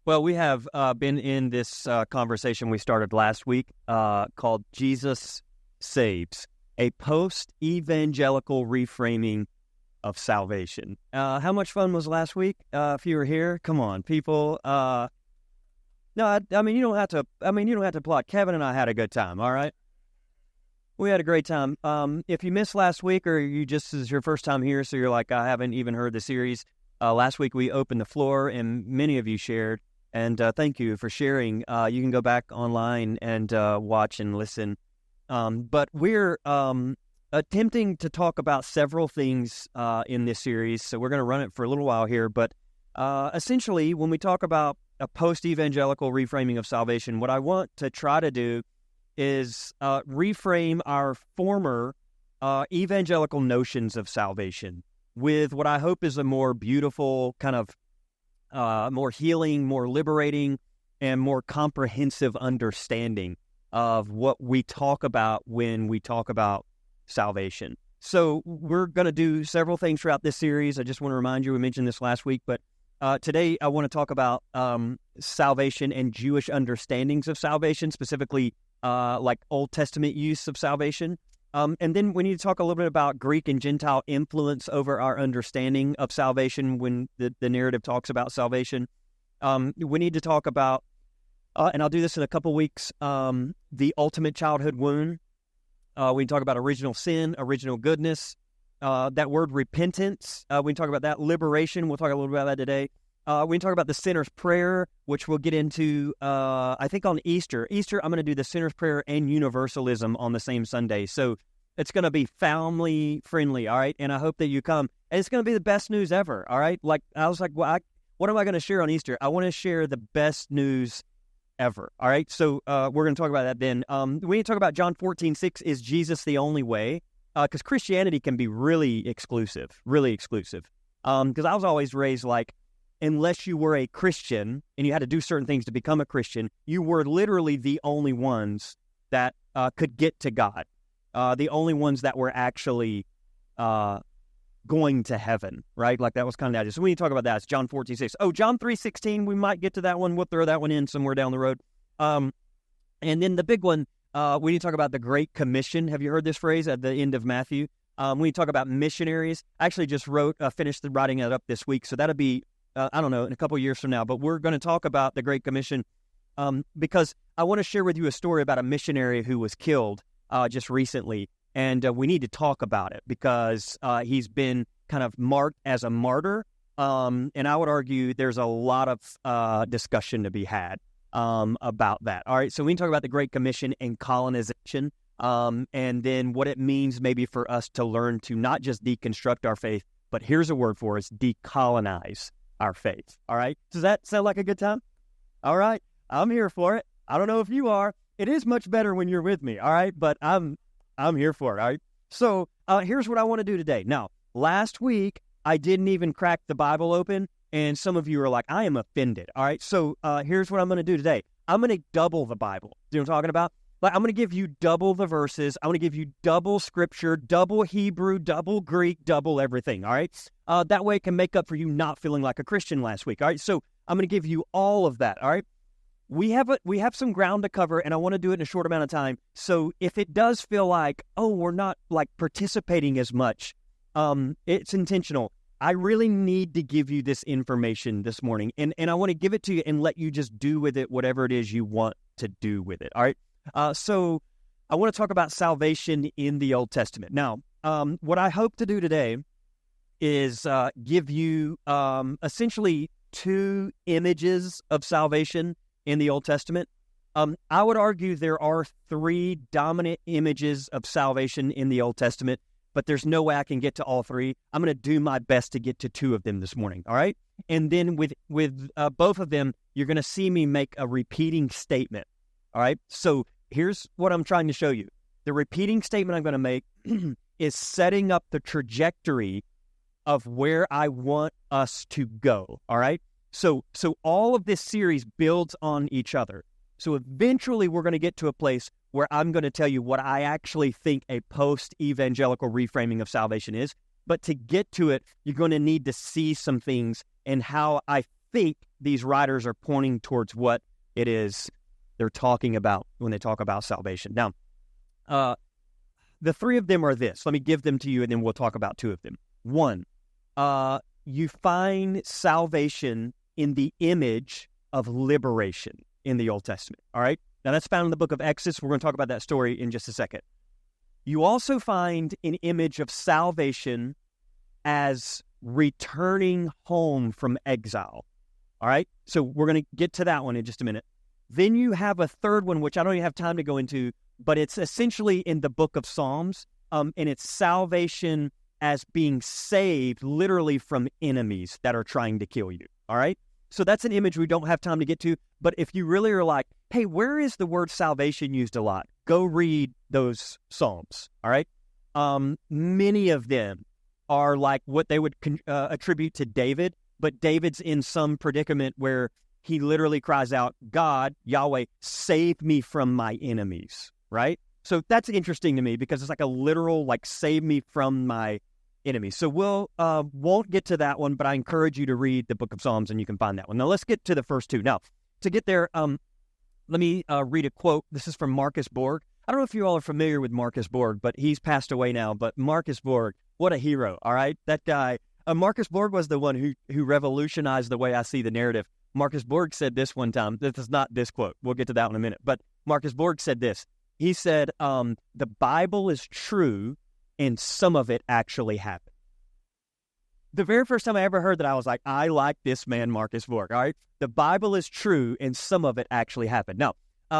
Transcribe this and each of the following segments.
Well, we have been in this conversation we started last week called Jesus Saves, a post-evangelical reframing of salvation. How much fun was last week? If you were here, come on, people. No, I mean, you don't have to. I mean, you don't have to plot. Kevin and I had a good time. All right, we had a great time. If you missed last week, or you just this is your first time here, so you're like, I haven't even heard the series. Last week we opened the floor, and many of you shared. And thank you for sharing. You can go back online and watch and listen. But we're attempting to talk about several things in this series. So we're going to run it for a little while here. But essentially, when we talk about a post-evangelical reframing of salvation, what I want to try to do is reframe our former evangelical notions of salvation with what I hope is a more beautiful kind of more healing, more liberating, and more comprehensive understanding of what we talk about when we talk about salvation. So we're going to do several things throughout this series. I just want to remind you, we mentioned this last week, but today I want to talk about salvation and Jewish understandings of salvation, specifically like Old Testament use of salvation. And then we need to talk a little bit about Greek and Gentile influence over our understanding of salvation when the narrative talks about salvation. We need to talk about, and I'll do this in a couple weeks, the ultimate childhood wound. We can talk about original sin, original goodness, that word repentance. We can talk about that. Liberation, we'll talk a little bit about that today. We can talk about the sinner's prayer, which we'll get into, I think, on Easter. Easter, I'm going to do the sinner's prayer and universalism on the same Sunday. So it's going to be family-friendly, all right? And I hope that you come. And it's going to be the best news ever, all right? Like, I was like, well, what am I going to share on Easter? I want to share the best news ever, all right? So we're going to talk about that then. We need to talk about John 14:6, is Jesus the only way? Because Christianity can be really exclusive. Because I was always raised like, unless you were a Christian and you had to do certain things to become a Christian, you were literally the only ones that could get to God, the only ones that were actually going to heaven, right? Like that was kind of the idea. So we need to talk about that. It's John 14:6. Oh, John 3:16, we might get to that one. We'll throw that one in somewhere down the road. And then the big one, we need to talk about the Great Commission. Have you heard this phrase at the end of Matthew? We need to talk about missionaries. I actually just finished writing it up this week, so that'll be I don't know, in a couple years from now, but we're going to talk about the Great Commission because I want to share with you a story about a missionary who was killed just recently, and we need to talk about it because he's been kind of marked as a martyr, and I would argue there's a lot of discussion to be had about that. All right, so we can talk about the Great Commission and colonization, and then what it means maybe for us to learn to not just deconstruct our faith, but here's a word for us, decolonize our faith. All right. Does that sound like a good time? All right. I'm here for it. I don't know if you are. It is much better when you're with me. All right. But I'm here for it. All right. So here's what I want to do today. Now, last week, I didn't even crack the Bible open. And some of you are like, I am offended. All right. So here's what I'm going to do today. I'm going to double the Bible. Do you know what I'm talking about? Like, I'm going to give you double the verses. I'm going to give you double scripture, double Hebrew, double Greek, double everything, all right? That way it can make up for you not feeling like a Christian last week, all right? So I'm going to give you all of that, all right? We have some ground to cover, and I want to do it in a short amount of time. So if it does feel like, oh, we're not, like, participating as much, it's intentional. I really need to give you this information this morning, and I want to give it to you and let you just do with it whatever it is you want to do with it, all right? So I want to talk about salvation in the Old Testament. Now, what I hope to do today is give you essentially two images of salvation in the Old Testament. I would argue there are three dominant images of salvation in the Old Testament, but there's no way I can get to all three. I'm going to do my best to get to two of them this morning, all right? And then with both of them, you're going to see me make a repeating statement, all right? So here's what I'm trying to show you. The repeating statement I'm going to make is setting up the trajectory of where I want us to go, all right? So all of this series builds on each other. So eventually we're going to get to a place where I'm going to tell you what I actually think a post-evangelical reframing of salvation is. But to get to it, you're going to need to see some things and how I think these writers are pointing towards what it is they're talking about when they talk about salvation. Now, the three of them are this. Let me give them to you, and then we'll talk about two of them. One, you find salvation in the image of liberation in the Old Testament. All right? Now, that's found in the book of Exodus. We're going to talk about that story in just a second. You also find an image of salvation as returning home from exile. All right? So we're going to get to that one in just a minute. Then you have a third one, which I don't even have time to go into, but it's essentially in the book of Psalms, and it's salvation as being saved literally from enemies that are trying to kill you. All right? So that's an image we don't have time to get to, but if you really are like, hey, where is the word salvation used a lot? Go read those Psalms, all right? Many of them are like what they would attribute to David, but David's in some predicament where he literally cries out, God, Yahweh, save me from my enemies, right? So that's interesting to me because it's like a literal, like, save me from my enemies. So we'll won't get to that one, but I encourage you to read the book of Psalms and you can find that one. Now let's get to the first two. Now, to get there, let me read a quote. This is from Marcus Borg. I don't know if you all are familiar with Marcus Borg, but he's passed away now. But Marcus Borg, what a hero, all right? That guy, Marcus Borg was the one who revolutionized the way I see the narrative. Marcus Borg said this one time. This is not this quote. We'll get to that in a minute. But Marcus Borg said this. He said, the Bible is true and some of it actually happened. The very first time I ever heard that, I was like, I like this man, Marcus Borg, all right? The Bible is true, and some of it actually happened. Now,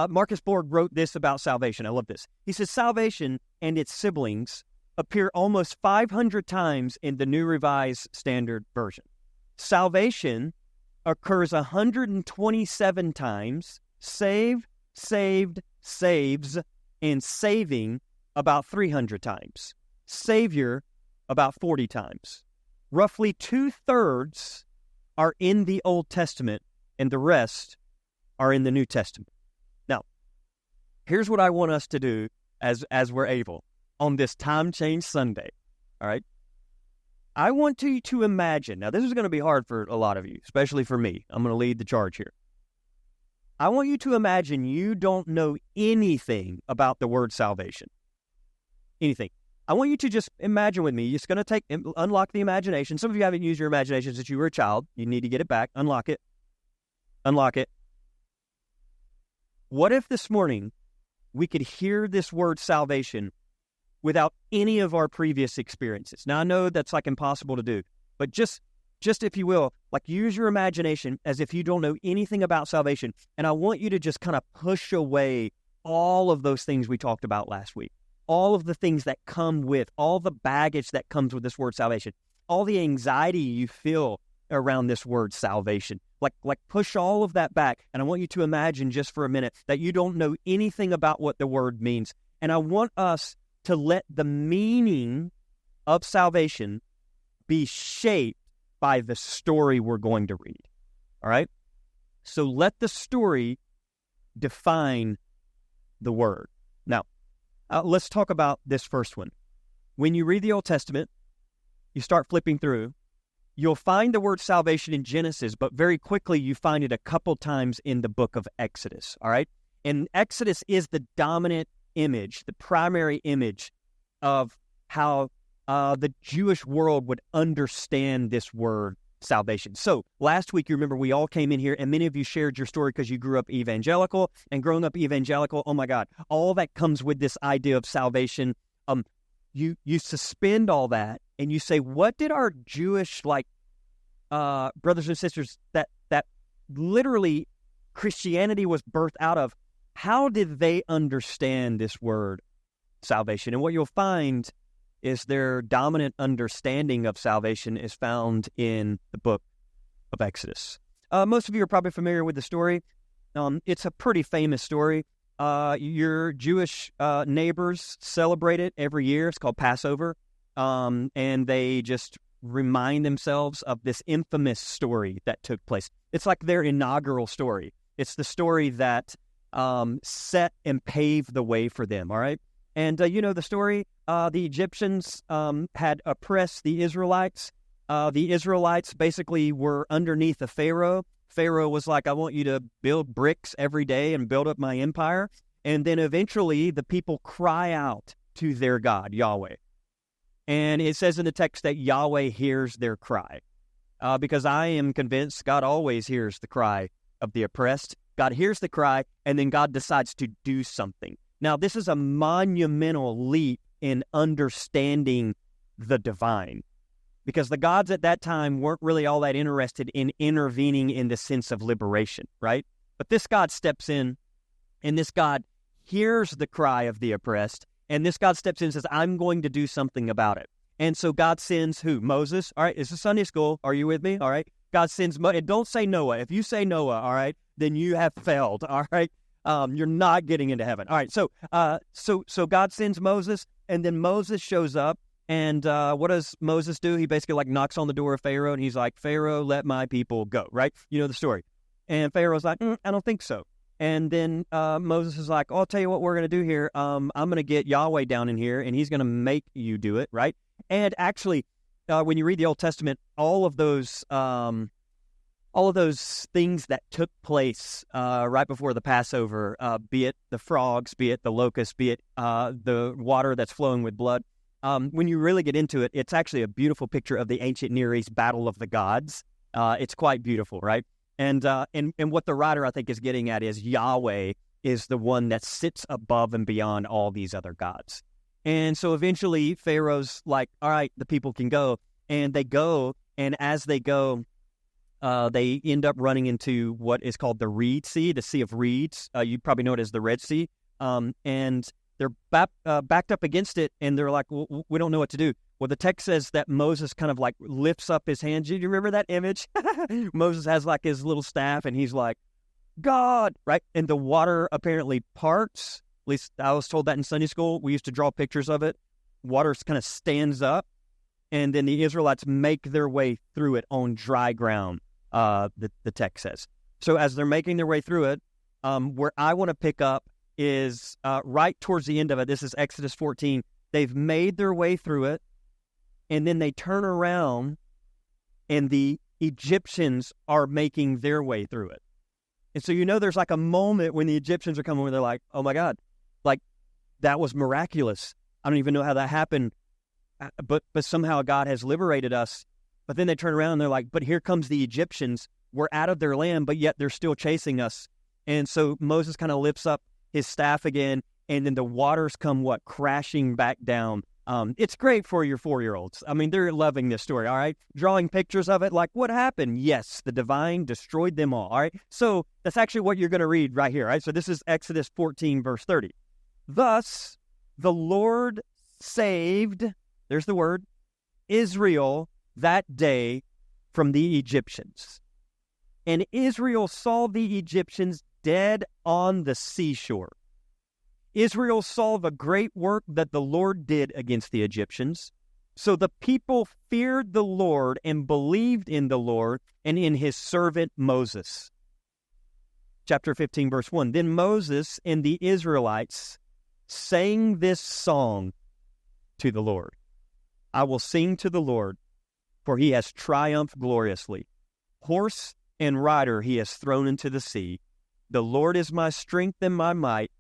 Marcus Borg wrote this about salvation. I love this. He says, salvation and its siblings appear almost 500 times in the New Revised Standard Version. Salvation occurs 127 times, save, saved, saves, and saving about 300 times. Savior about 40 times. Roughly 2/3 are in the Old Testament, and the rest are in the New Testament. Now, here's what I want us to do as we're able on this Time Change Sunday, all right? I want you to imagine, now this is going to be hard for a lot of you, especially for me. I'm going to lead the charge here. I want you to imagine you don't know anything about the word salvation. Anything. I want you to just imagine with me. It's going to unlock the imagination. Some of you haven't used your imagination since you were a child. You need to get it back. Unlock it. Unlock it. What if this morning we could hear this word salvation without any of our previous experiences? Now, I know that's like impossible to do, but just if you will, like, use your imagination as if you don't know anything about salvation. And I want you to just kind of push away all of those things we talked about last week. All of the things that come with, all the baggage that comes with this word salvation, all the anxiety you feel around this word salvation. Like push all of that back. And I want you to imagine just for a minute that you don't know anything about what the word means. And I want us to let the meaning of salvation be shaped by the story we're going to read. All right? So let the story define the word. Now, let's talk about this first one. When you read the Old Testament, you start flipping through, you'll find the word salvation in Genesis, but very quickly you find it a couple times in the book of Exodus, all right? And Exodus is the dominant image, the primary image of how the Jewish world would understand this word salvation. So last week, you remember, we all came in here and many of you shared your story because you grew up evangelical, and growing up evangelical, oh my God, all that comes with this idea of salvation. You suspend all that and you say, what did our Jewish brothers and sisters that literally Christianity was birthed out of, how did they understand this word salvation? And what you'll find is their dominant understanding of salvation is found in the book of Exodus. Most of you are probably familiar with the story. It's a pretty famous story. Your Jewish neighbors celebrate it every year. It's called Passover. And they just remind themselves of this infamous story that took place. It's like their inaugural story. It's the story that set and paved the way for them, all right? And you know the story, the Egyptians had oppressed the Israelites, the Israelites basically were underneath a Pharaoh. Pharaoh was like, I want you to build bricks every day and build up my empire. And then eventually the people cry out to their God, Yahweh. And it says in the text that Yahweh hears their cry. Because I am convinced God always hears the cry of the oppressed. God hears the cry, and then God decides to do something. Now, this is a monumental leap in understanding the divine, because the gods at that time weren't really all that interested in intervening in the sense of liberation, right? But this God steps in, and this God hears the cry of the oppressed, and this God steps in and says, I'm going to do something about it. And so God sends who? Moses. All right, it's a Sunday school. Are you with me? All right. God sends and don't say Noah. If you say Noah, all right, then you have failed. All right. You're not getting into heaven. All right. So God sends Moses, and then Moses shows up. And what does Moses do? He basically like knocks on the door of Pharaoh, and he's like, Pharaoh, let my people go. Right. You know the story. And Pharaoh's like, I don't think so. And then Moses is like, I'll tell you what we're going to do here. I'm going to get Yahweh down in here, and he's going to make you do it. Right. And actually, when you read the Old Testament, all of those things that took place right before the Passover, be it the frogs, be it the locusts, be it the water that's flowing with blood, when you really get into it, it's actually a beautiful picture of the ancient Near East battle of the gods. It's quite beautiful, right? And what the writer, I think, is getting at is Yahweh is the one that sits above and beyond all these other gods. And so eventually Pharaoh's like, all right, the people can go. And they go, and as they go, they end up running into what is called the Reed Sea, the Sea of Reeds. You probably know it as the Red Sea. And they're backed up against it, and they're like, well, we don't know what to do. Well, the text says that Moses kind of like lifts up his hands. Do you remember that image? Moses has like his little staff, and he's like, God, right? And the water apparently parts. At least I was told that in Sunday school. We used to draw pictures of it. Water kind of stands up, and then the Israelites make their way through it on dry ground, the text says. So as they're making their way through it, where I want to pick up is right towards the end of it. This is Exodus 14. They've made their way through it, and then they turn around, and the Egyptians are making their way through it. And so there's like a moment when the Egyptians are coming where they're like, oh my God, like that was miraculous. I don't even know how that happened, but somehow God has liberated us. But then they turn around and they're like, but here comes the Egyptians. We're out of their land, but yet they're still chasing us. And so Moses kind of lifts up his staff again, and then the waters come crashing back down. It's great for your 4-year-olds. I mean, they're loving this story, all right? Drawing pictures of it, like, what happened? Yes, the divine destroyed them all right? So that's actually what you're going to read right here, right? So this is Exodus 14, verse 30. Thus, the Lord saved, there's the word, Israel that day from the Egyptians. And Israel saw the Egyptians dead on the seashore. Israel saw the great work that the Lord did against the Egyptians. So the people feared the Lord and believed in the Lord and in his servant Moses. Chapter 15, verse 1. Then Moses and the Israelites sang this song to the Lord. I will sing to the Lord, for he has triumphed gloriously. Horse and rider he has thrown into the sea. The Lord is my strength and my might,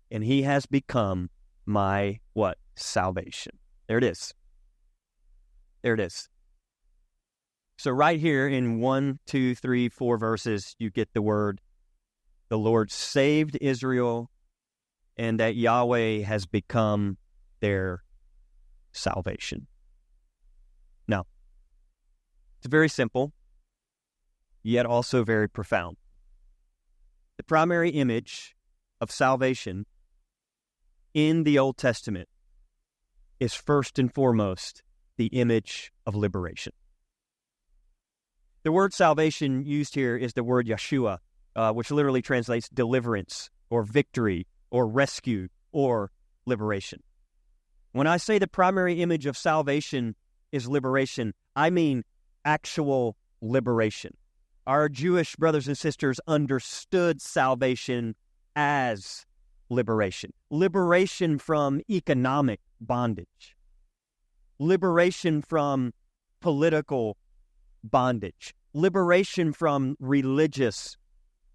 and he has become my, what? Salvation. There it is. There it is. So right here in 1, 2, 3, 4 verses, you get the word, the Lord saved Israel, and that Yahweh has become their salvation. Now, it's very simple, yet also very profound. The primary image of salvation in the Old Testament is first and foremost the image of liberation. The word salvation used here is the word Yeshua, which literally translates deliverance or victory or rescue or liberation. When I say the primary image of salvation is liberation, I mean actual liberation. Our Jewish brothers and sisters understood salvation as liberation. Liberation from economic bondage. Liberation from political bondage, liberation from religious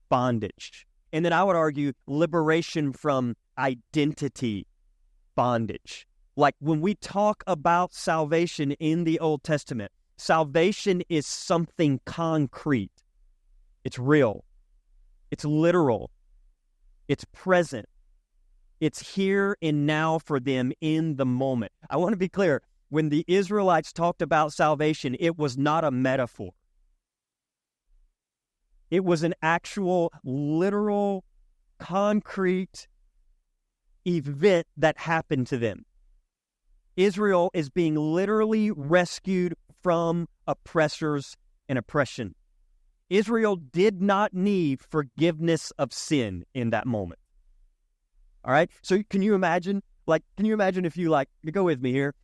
bondage. And then I would argue liberation from identity bondage. Like when we talk about salvation in the Old Testament, salvation is something concrete. It's real. It's literal. It's present. It's here and now for them in the moment. I want to be clear. When the Israelites talked about salvation, it was not a metaphor. It was an actual, literal, concrete event that happened to them. Israel is being literally rescued from oppressors and oppression. Israel did not need forgiveness of sin in that moment. All right? So can you imagine? If you go with me here,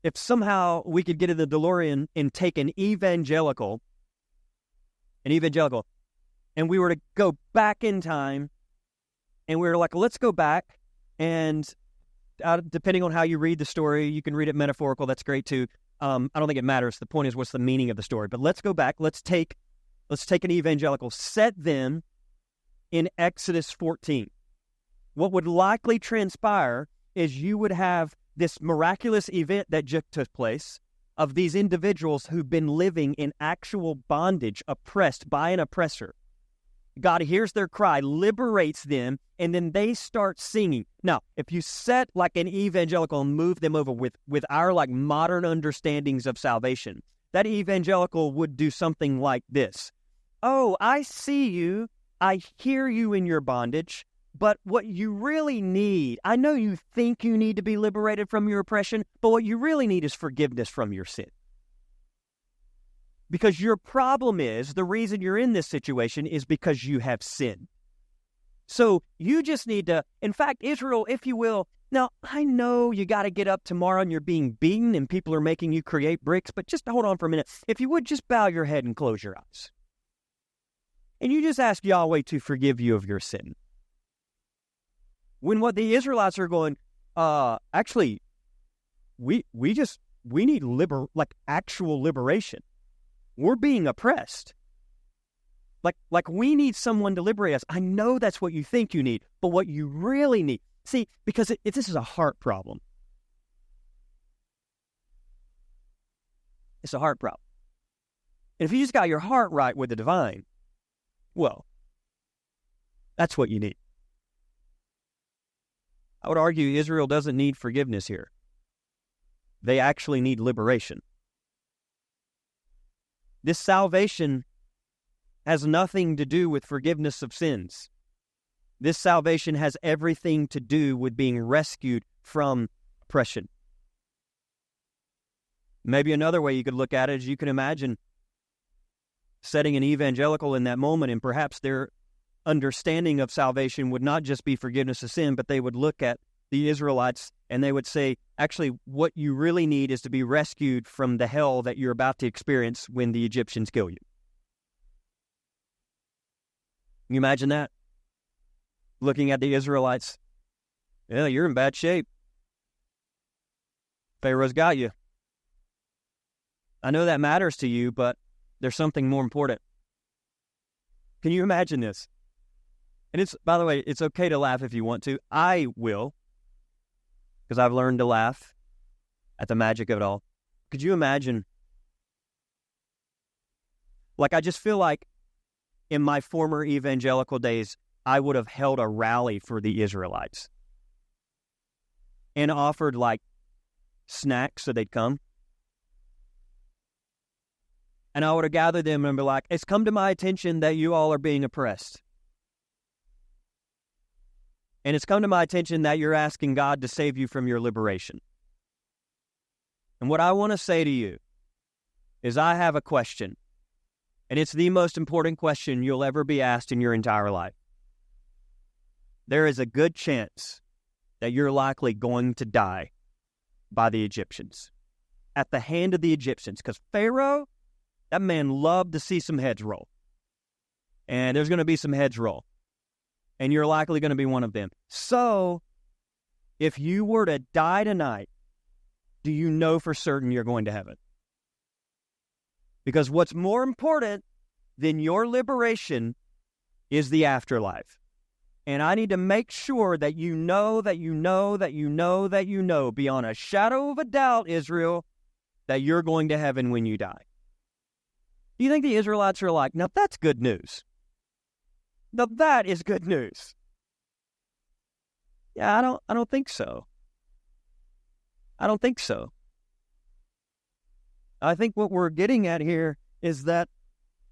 if somehow we could get in the DeLorean and take an evangelical, and we were to go back in time, and we were like, let's go back, and depending on how you read the story, you can read it metaphorical, that's great too. I don't think it matters. The point is, what's the meaning of the story? But let's go back, let's take an evangelical, set them in Exodus 14. What would likely transpire is you would have this miraculous event that just took place of these individuals who've been living in actual bondage, oppressed by an oppressor. God hears their cry, liberates them, and then they start singing. Now, if you set like an evangelical and move them over with our like modern understandings of salvation, that evangelical would do something like this. Oh, I see you. I hear you in your bondage. But what you really need, I know you think you need to be liberated from your oppression, but what you really need is forgiveness from your sin. Because your problem is, the reason you're in this situation is because you have sinned. So you just need to, in fact, Israel, if you will, now I know you got to get up tomorrow and you're being beaten and people are making you create bricks, but just hold on for a minute. If you would just bow your head and close your eyes. And you just ask Yahweh to forgive you of your sin. When what the Israelites are going, actually, we need actual liberation. We're being oppressed. Like we need someone to liberate us. I know that's what you think you need, but what you really need, see, because this is a heart problem. It's a heart problem. And if you just got your heart right with the divine, well, that's what you need. I would argue Israel doesn't need forgiveness here. They actually need liberation. This salvation has nothing to do with forgiveness of sins. This salvation has everything to do with being rescued from oppression. Maybe another way you could look at it is you can imagine setting an evangelical in that moment, and perhaps their understanding of salvation would not just be forgiveness of sin, but they would look at the Israelites and they would say, actually, what you really need is to be rescued from the hell that you're about to experience when the Egyptians kill you. Can you imagine that? Looking at the Israelites, yeah, you're in bad shape. Pharaoh's got you. I know that matters to you, but there's something more important. Can you imagine this? And it's, by the way, it's okay to laugh if you want to. I will, because I've learned to laugh at the magic of it all. Could you imagine? I just feel like in my former evangelical days, I would have held a rally for the Israelites and offered snacks so they'd come. And I would have gathered them and be like, it's come to my attention that you all are being oppressed. And it's come to my attention that you're asking God to save you from your liberation. And what I want to say to you is I have a question. And it's the most important question you'll ever be asked in your entire life. There is a good chance that you're likely going to die by the Egyptians, at the hand of the Egyptians. Because Pharaoh, that man loved to see some heads roll. And there's going to be some heads roll. And you're likely going to be one of them. So, if you were to die tonight, do you know for certain you're going to heaven? Because what's more important than your liberation is the afterlife. And I need to make sure that you know, beyond a shadow of a doubt, Israel, that you're going to heaven when you die. Do you think the Israelites are like, now that's good news? Now that is good news. Yeah, I don't think so. I don't think so. I think what we're getting at here is that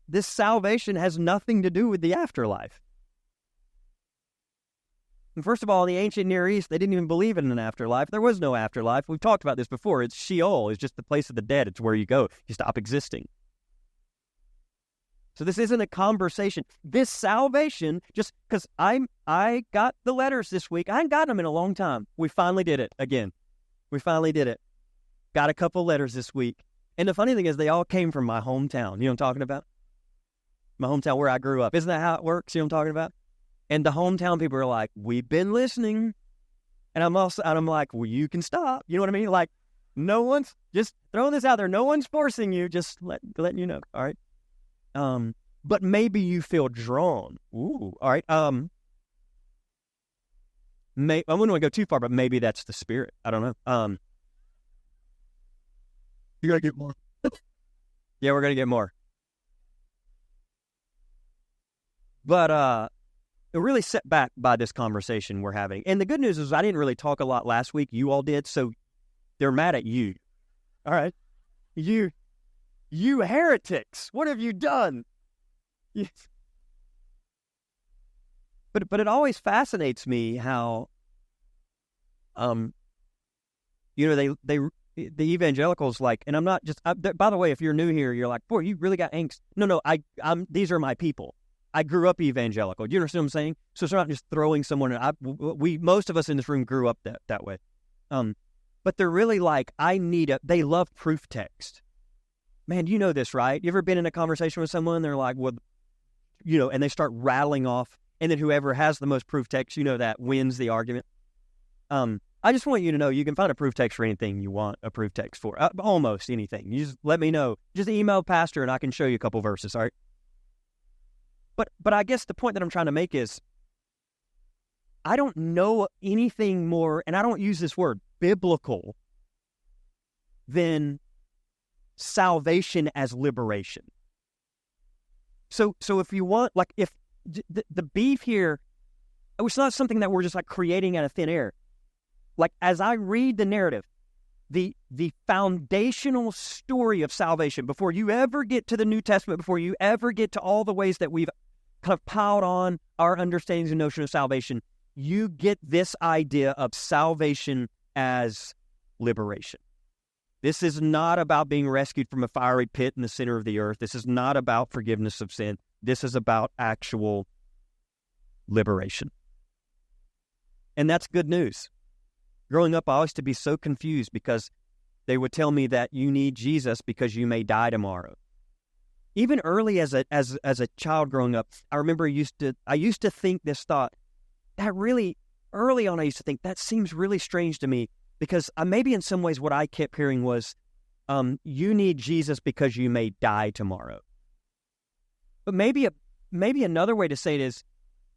this salvation has nothing to do with the afterlife. And first of all, in the ancient Near East, they didn't even believe in an afterlife. There was no afterlife. We've talked about this before. It's Sheol. It's just the place of the dead. It's where you go. You stop existing. So this isn't a conversation. This salvation, just because I got the letters this week. I hadn't gotten them in a long time. We finally did it again. We finally did it. Got a couple letters this week. And the funny thing is they all came from my hometown. You know what I'm talking about? My hometown where I grew up. Isn't that how it works? You know what I'm talking about? And the hometown people are like, we've been listening. And I'm like, well, you can stop. You know what I mean? Like, no one's just throwing this out there. No one's forcing you. Just letting you know. All right. But maybe you feel drawn. Ooh. All right. I wouldn't want to go too far, but maybe that's the Spirit. I don't know. You gotta get more. Yeah, we're gonna get more. But really set back by this conversation we're having. And the good news is I didn't really talk a lot last week. You all did, so they're mad at you. All right. You heretics. What have you done? Yes. But it always fascinates me how the evangelicals, like, and I'm not just, by the way, if you're new here, you're like, boy, you really got angst. No, these are my people. I grew up evangelical. Do you understand what I'm saying? So it's not just throwing someone. Most of us in this room grew up that way. But they're really like, they love proof text. Man, you know this, right? You ever been in a conversation with someone, they're like, well, and they start rattling off, and then whoever has the most proof text, that wins the argument. I just want you to know you can find a proof text for anything you want a proof text for. Almost anything. You just let me know. Just email Pastor and I can show you a couple verses, all right? But I guess the point that I'm trying to make is I don't know anything more, and I don't use this word, biblical, than salvation as liberation. So if you want, like, if the beef here, it's not something that we're just like creating out of thin air. Like, as I read the narrative, the foundational story of salvation, before you ever get to the New Testament, before you ever get to all the ways that we've kind of piled on our understandings and notion of salvation, you get this idea of salvation as liberation. This is not about being rescued from a fiery pit in the center of the earth. This is not about forgiveness of sin. This is about actual liberation. And that's good news. Growing up, I used to be so confused because they would tell me that you need Jesus because you may die tomorrow. Even early as a child growing up, I remember I used to think this thought, that really, early on I used to think, that seems really strange to me, because maybe in some ways what I kept hearing was, you need Jesus because you may die tomorrow. But maybe another way to say it is,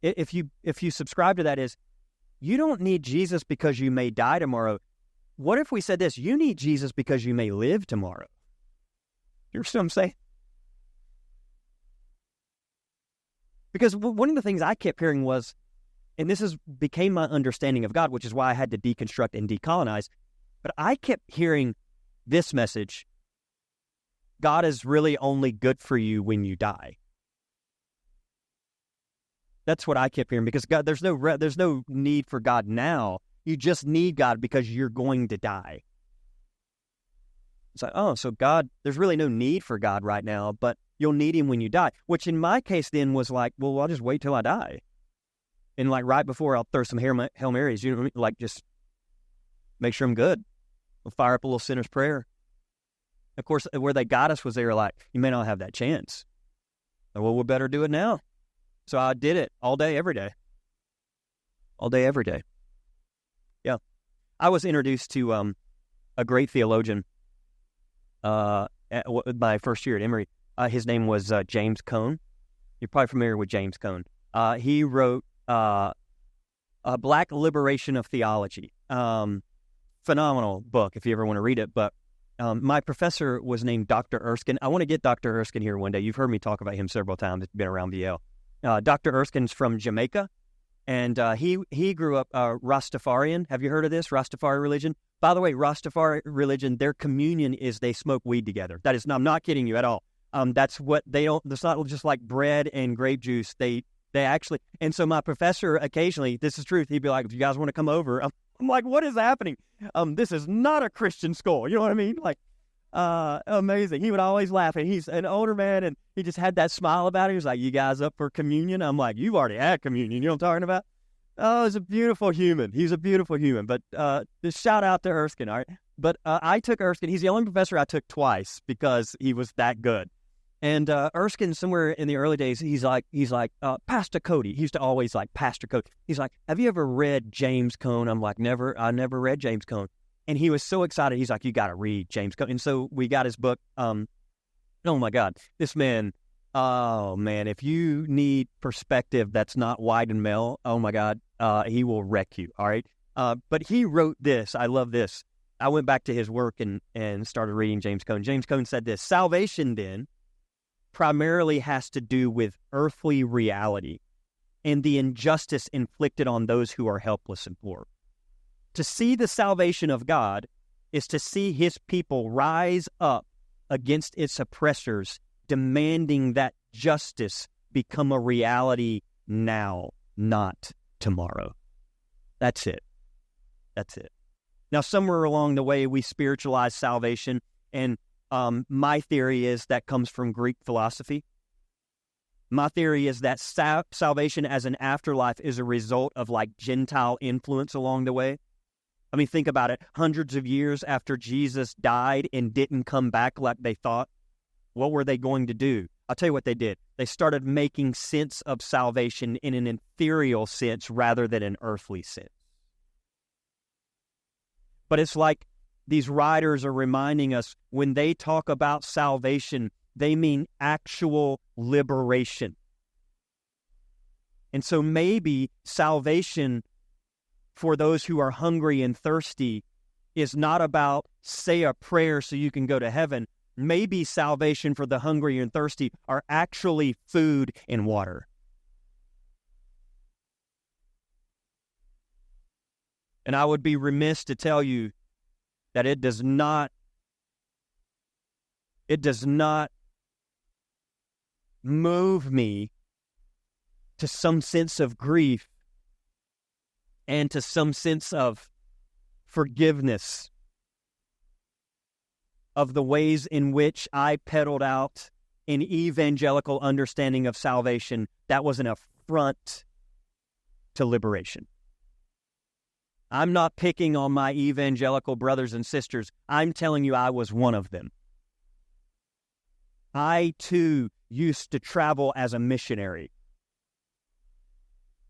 if you subscribe to that, is you don't need Jesus because you may die tomorrow. What if we said this? You need Jesus because you may live tomorrow. You understand what I'm saying? Because one of the things I kept hearing was, and this became my understanding of God, which is why I had to deconstruct and decolonize, but I kept hearing this message: God is really only good for you when you die. That's what I kept hearing, because God, there's no need for God now. You just need God because you're going to die. It's like, oh, so God, there's really no need for God right now, but you'll need him when you die. Which in my case then was like, well, I'll just wait till I die. And like right before, I'll throw some Hail Marys, you know what I mean? Like, just make sure I'm good. We'll fire up a little sinner's prayer. Of course, where they got us was they were like, you may not have that chance. Well, we better do it now. So I did it all day, every day. All day, every day. Yeah. I was introduced to a great theologian my first year at Emory. His name was James Cone. You're probably familiar with James Cone. He wrote a Black Liberation of Theology. Phenomenal book if you ever want to read it. But my professor was named Dr. Erskine. I want to get Dr. Erskine here one day. You've heard me talk about him several times. It's been around VL. Dr. Erskine's from Jamaica, and he grew up Rastafarian. Have you heard of this, Rastafari religion? By the way, Rastafari religion, their communion is they smoke weed together. That is, I'm not kidding you at all. That's what they don't. It's not just like bread and grape juice. They actually. And so my professor occasionally, this is truth. He'd be like, "If you guys want to come over," I'm like, "What is happening? This is not a Christian school." You know what I mean? Like, amazing. He would always laugh, and he's an older man, and he just had that smile about him. He was like, "You guys up for communion?" I'm like, "You've already had communion." You know what I'm talking about? Oh, he's a beautiful human. He's a beautiful human. But just shout out to Erskine, all right? But I took Erskine. He's the only professor I took twice because he was that good. And Erskine, somewhere in the early days, he's like, Pastor Cody. He used to always like, Pastor Cody. He's like, "Have you ever read James Cone?" I'm like, "Never. I never read James Cone." And he was so excited. He's like, "You got to read James Cone." And so we got his book. Oh my God, this man. Oh man, if you need perspective that's not white and male, oh my God, he will wreck you. All right. But he wrote this. I love this. I went back to his work and started reading James Cone. James Cone said this: "Salvation then primarily has to do with earthly reality and the injustice inflicted on those who are helpless and poor. To see the salvation of God is to see his people rise up against its oppressors, demanding that justice become a reality now, not tomorrow." That's it. That's it. Now, somewhere along the way, we spiritualize salvation, and my theory is that comes from Greek philosophy. My theory is that salvation as an afterlife is a result of like Gentile influence along the way. I mean, think about it. Hundreds of years after Jesus died and didn't come back like they thought, what were they going to do? I'll tell you what they did. They started making sense of salvation in an ethereal sense rather than an earthly sense. But it's like these writers are reminding us, when they talk about salvation, they mean actual liberation. And so maybe salvation for those who are hungry and thirsty is not about say a prayer so you can go to heaven. Maybe salvation for the hungry and thirsty are actually food and water. And I would be remiss to tell you that it does not move me to some sense of grief and to some sense of forgiveness of the ways in which I peddled out an evangelical understanding of salvation that was an affront to liberation. I'm not picking on my evangelical brothers and sisters. I'm telling you, I was one of them. I, too, used to travel as a missionary.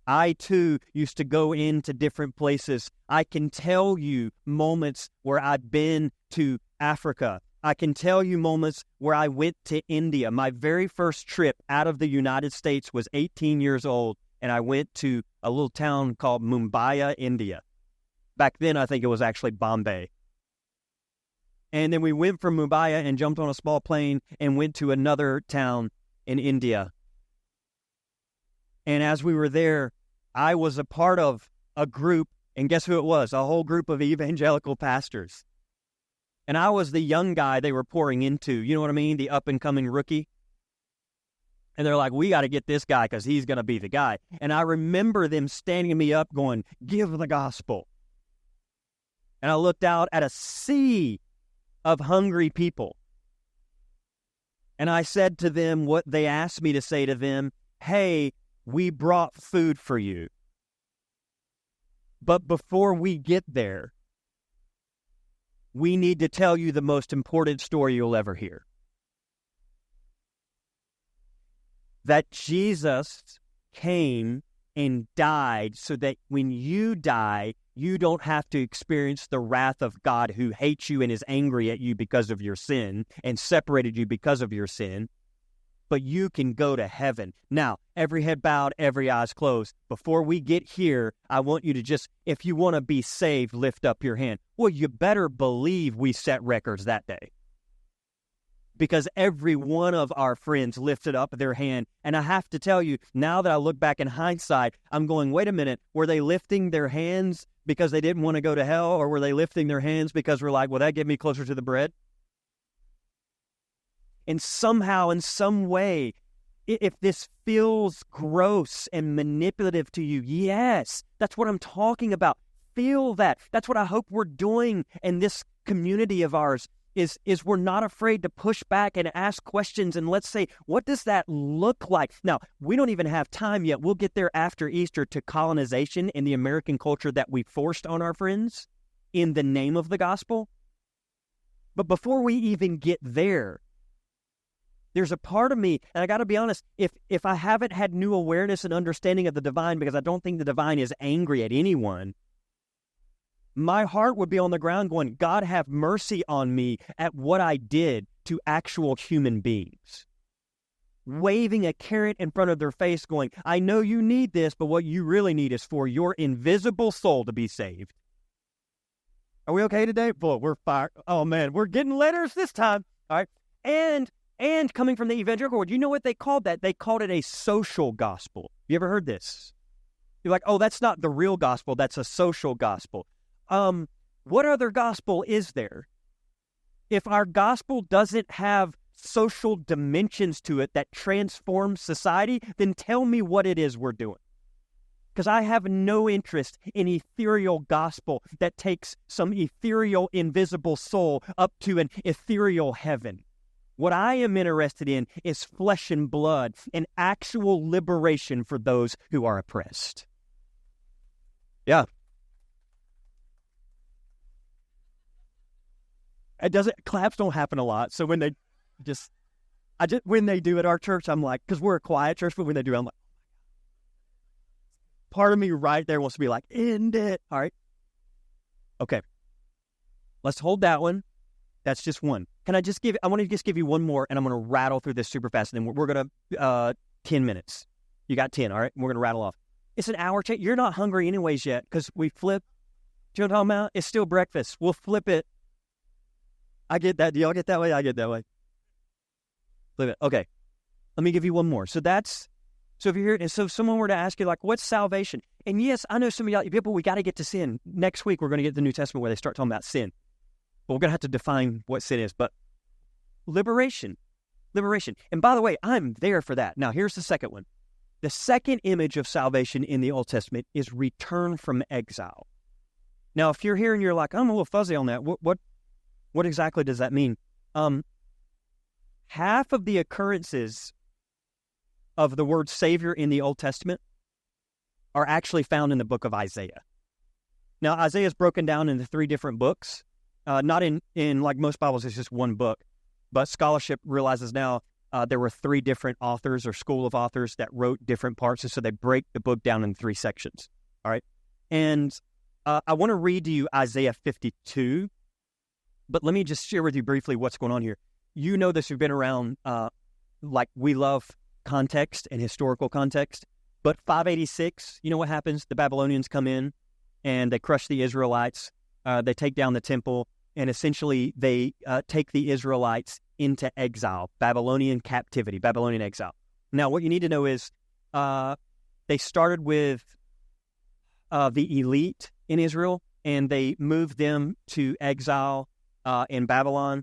I, too, used to go into different places. I can tell you moments where I've been to Africa. I can tell you moments where I went to India. My very first trip out of the United States was 18 years old, and I went to a little town called Mumbai, India. Back then, I think it was actually Bombay. And then we went from Mumbai and jumped on a small plane and went to another town in India. And as we were there, I was a part of a group, and guess who it was? A whole group of evangelical pastors. And I was the young guy they were pouring into. You know what I mean? The up-and-coming rookie. And they're like, "We got to get this guy because he's going to be the guy." And I remember them standing me up going, "Give the gospel." And I looked out at a sea of hungry people. And I said to them what they asked me to say to them: "Hey, we brought food for you. But before we get there, we need to tell you the most important story you'll ever hear. That Jesus came and died so that when you die, You don't have to experience the wrath of God who hates you and is angry at you because of your sin and separated you because of your sin, but you can go to heaven. Now, every head bowed, every eyes closed. Before we get here, I want you to just, if you want to be saved, lift up your hand. Well, you better believe we set records that day, because every one of our friends lifted up their hand. And I have to tell you, now that I look back in hindsight, I'm going, wait a minute, were they lifting their hands because they didn't want to go to hell, or were they lifting their hands because we're like, well, that get me closer to the bread? And somehow, in some way, if this feels gross and manipulative to you, yes, that's what I'm talking about. Feel that. That's what I hope we're doing in this community of ours, is we're not afraid to push back and ask questions, and let's say, what does that look like? Now, we don't even have time yet. We'll get there after Easter to colonization in the American culture that we forced on our friends in the name of the gospel. But before we even get there, there's a part of me, and I got to be honest, if I haven't had new awareness and understanding of the divine, because I don't think the divine is angry at anyone, my heart would be on the ground going, God, have mercy on me at what I did to actual human beings. Waving a carrot in front of their face going, I know you need this, but what you really need is for your invisible soul to be saved. Are we okay today? Boy, we're fired. Oh, man, we're getting letters this time. All right. And coming from the evangelical world, you know what they called that? They called it a social gospel. You ever heard this? You're like, oh, that's not the real gospel. That's a social gospel. What other gospel is there? If our gospel doesn't have social dimensions to it that transform society, then tell me what it is we're doing. Because I have no interest in ethereal gospel that takes some ethereal, invisible soul up to an ethereal heaven. What I am interested in is flesh and blood and actual liberation for those who are oppressed. Yeah. Claps don't happen a lot. So when they when they do at our church, I'm like, because we're a quiet church, but when they do, I'm like, part of me right there wants to be like, end it. All right. Okay. Let's hold that one. That's just one. I want to just give you one more, and I'm going to rattle through this super fast, and then we're going to, 10 minutes. You got 10, all right? We're going to rattle off. It's an hour check. You're not hungry anyways yet, because we flip. Do you know what I'm talking about? It's still breakfast. We'll flip it. I get that. Do y'all get that way? I get that way. Flip it. Okay. Let me give you one more. So if you're here, and so if someone were to ask you, like, what's salvation? And yes, I know some of y'all people, we got to get to sin. Next week, we're going to get to the New Testament where they start talking about sin. But we're going to have to define what sin is. But liberation. And by the way, I'm there for that. Now, here's the second one. The second image of salvation in the Old Testament is return from exile. Now, if you're here and you're like, I'm a little fuzzy on that, what exactly does that mean? Half of the occurrences of the word Savior in the Old Testament are actually found in the book of Isaiah. Now, Isaiah is broken down into 3 different books. Not in like most Bibles, it's just one book. But scholarship realizes now there were 3 different authors or school of authors that wrote different parts, and so they break the book down in 3 sections. All right? And I want to read to you Isaiah 52, but let me just share with you briefly what's going on here. You know this, you've been around, like we love context and historical context, but 586, you know what happens? The Babylonians come in, and they crush the Israelites. They take down the temple, and essentially they take the Israelites into exile, Babylonian captivity, Babylonian exile. Now, what you need to know is they started with the elite in Israel, and they moved them to exile in Babylon.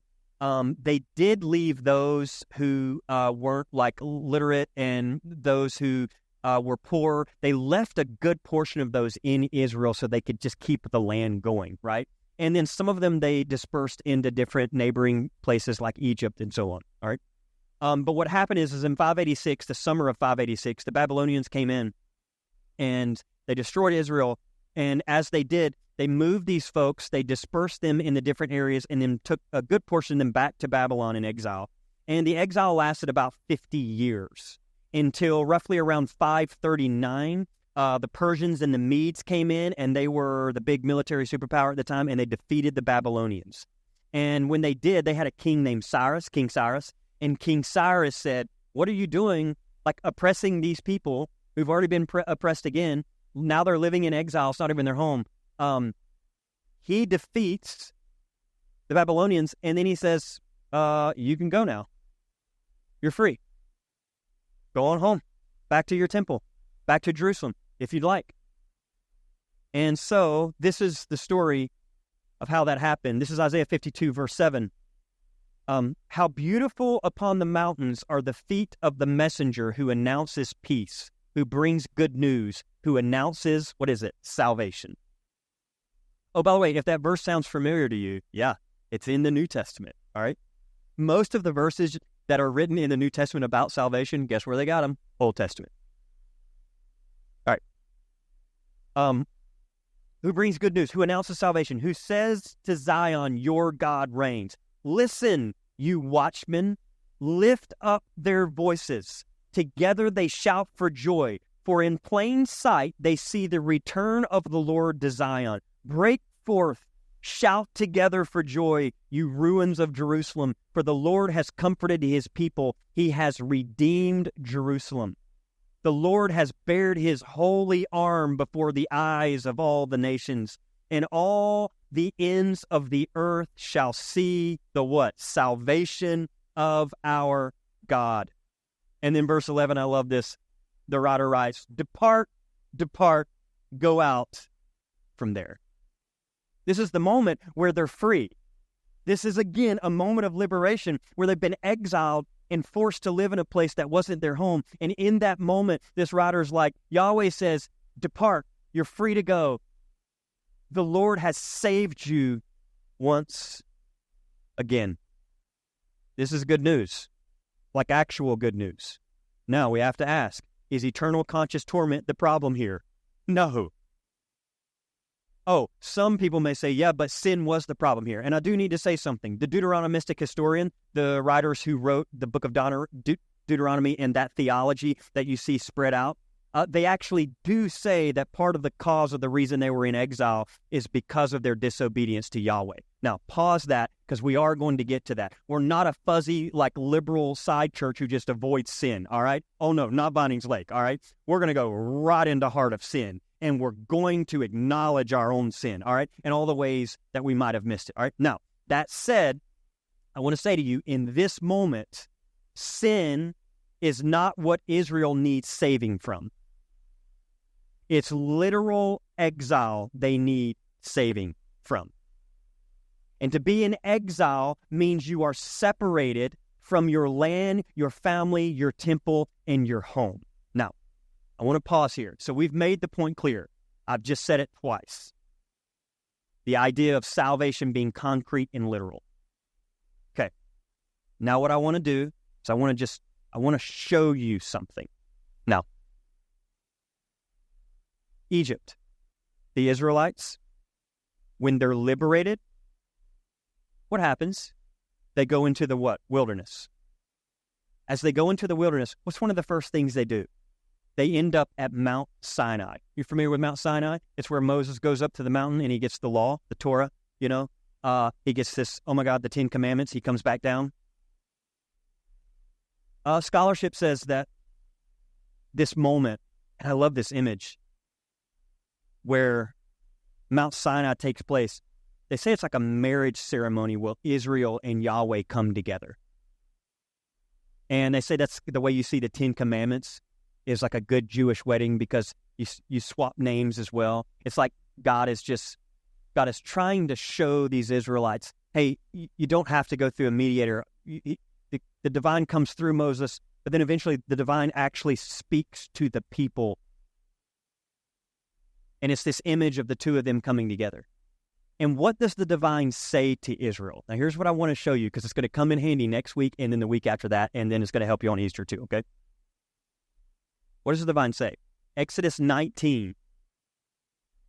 They did leave those who weren't like literate and those who were poor. They left a good portion of those in Israel so they could just keep the land going, right? And then some of them they dispersed into different neighboring places like Egypt and so on, all right? But what happened is in 586, the summer of 586, the Babylonians came in and they destroyed Israel. And as they did, they moved these folks, they dispersed them in the different areas, and then took a good portion of them back to Babylon in exile. And the exile lasted about 50 years until roughly around 539, the Persians and the Medes came in, and they were the big military superpower at the time, and they defeated the Babylonians. And when they did, they had a king named King Cyrus, and King Cyrus said, "What are you doing, like oppressing these people who've already been oppressed again? Now they're living in exile. It's not even their home." He defeats the Babylonians, and then he says, "You can go now. You're free. Go on home, back to your temple, back to Jerusalem, if you'd like." And so this is the story of how that happened. This is Isaiah 52, verse 7. How beautiful upon the mountains are the feet of the messenger who announces peace, who brings good news, who announces, what is it? Salvation. Oh, by the way, if that verse sounds familiar to you, yeah, it's in the New Testament, all right? Most of the verses that are written in the New Testament about salvation, guess where they got them? Old Testament. All right. Who brings good news, who announces salvation, who says to Zion, your God reigns. Listen, you watchmen, lift up their voices. Together they shout for joy, for in plain sight they see the return of the Lord to Zion. Break forth, shout together for joy, you ruins of Jerusalem, for the Lord has comforted his people. He has redeemed Jerusalem. The Lord has bared his holy arm before the eyes of all the nations, and all the ends of the earth shall see the what? Salvation of our God. And then verse 11, I love this. The writer writes, depart, depart, go out from there. This is the moment where they're free. This is, again, a moment of liberation where they've been exiled and forced to live in a place that wasn't their home. And in that moment, this writer's like, Yahweh says, depart, you're free to go. The Lord has saved you once again. This is good news, like actual good news. Now we have to ask, is eternal conscious torment the problem here? No. Oh, some people may say, yeah, but sin was the problem here. And I do need to say something. The Deuteronomistic historian, the writers who wrote the book of Deuteronomy and that theology that you see spread out, they actually do say that part of the cause of the reason they were in exile is because of their disobedience to Yahweh. Now, pause that, because we are going to get to that. We're not a fuzzy, like, liberal side church who just avoids sin, all right? Oh, no, not Vinings Lake, all right? We're going to go right into heart of sin, and we're going to acknowledge our own sin, all right? And all the ways that we might have missed it, all right? Now, that said, I want to say to you, in this moment, sin is not what Israel needs saving from. It's literal exile they need saving from. And to be in exile means you are separated from your land, your family, your temple, and your home. Now, I want to pause here. So we've made the point clear. I've just said it twice. The idea of salvation being concrete and literal. Okay. Now what I want to do is I want to show you something. Now, Egypt, the Israelites, when they're liberated, what happens? They go into the what? Wilderness. As they go into the wilderness, what's one of the first things they do? They end up at Mount Sinai. You familiar with Mount Sinai? It's where Moses goes up to the mountain and he gets the law, the Torah, you know. He gets this, oh my God, the 10 Commandments. He comes back down. Scholarship says that this moment, and I love this image, where Mount Sinai takes place, they say it's like a marriage ceremony where Israel and Yahweh come together. And they say that's the way you see the 10 Commandments is like a good Jewish wedding, because you swap names as well. It's like God is trying to show these Israelites, hey, you don't have to go through a mediator. The divine comes through Moses, but then eventually the divine actually speaks to the people. And it's this image of the two of them coming together. And what does the divine say to Israel? Now, here's what I want to show you, because it's going to come in handy next week and then the week after that, and then it's going to help you on Easter too, okay? What does the divine say? Exodus 19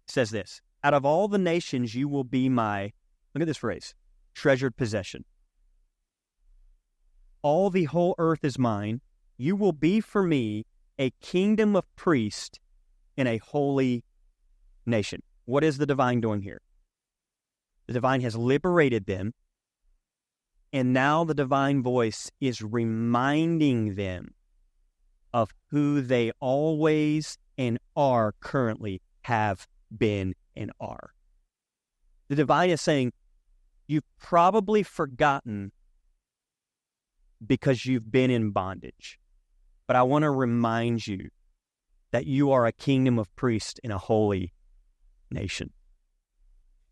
says this, out of all the nations you will be my, look at this phrase, treasured possession. All the whole earth is mine. You will be for me a kingdom of priests in a holy nation. What is the divine doing here? The divine has liberated them, and now the divine voice is reminding them of who they always and are currently have been and are. The divine is saying, you've probably forgotten because you've been in bondage. But I want to remind you that you are a kingdom of priests in a holy nation.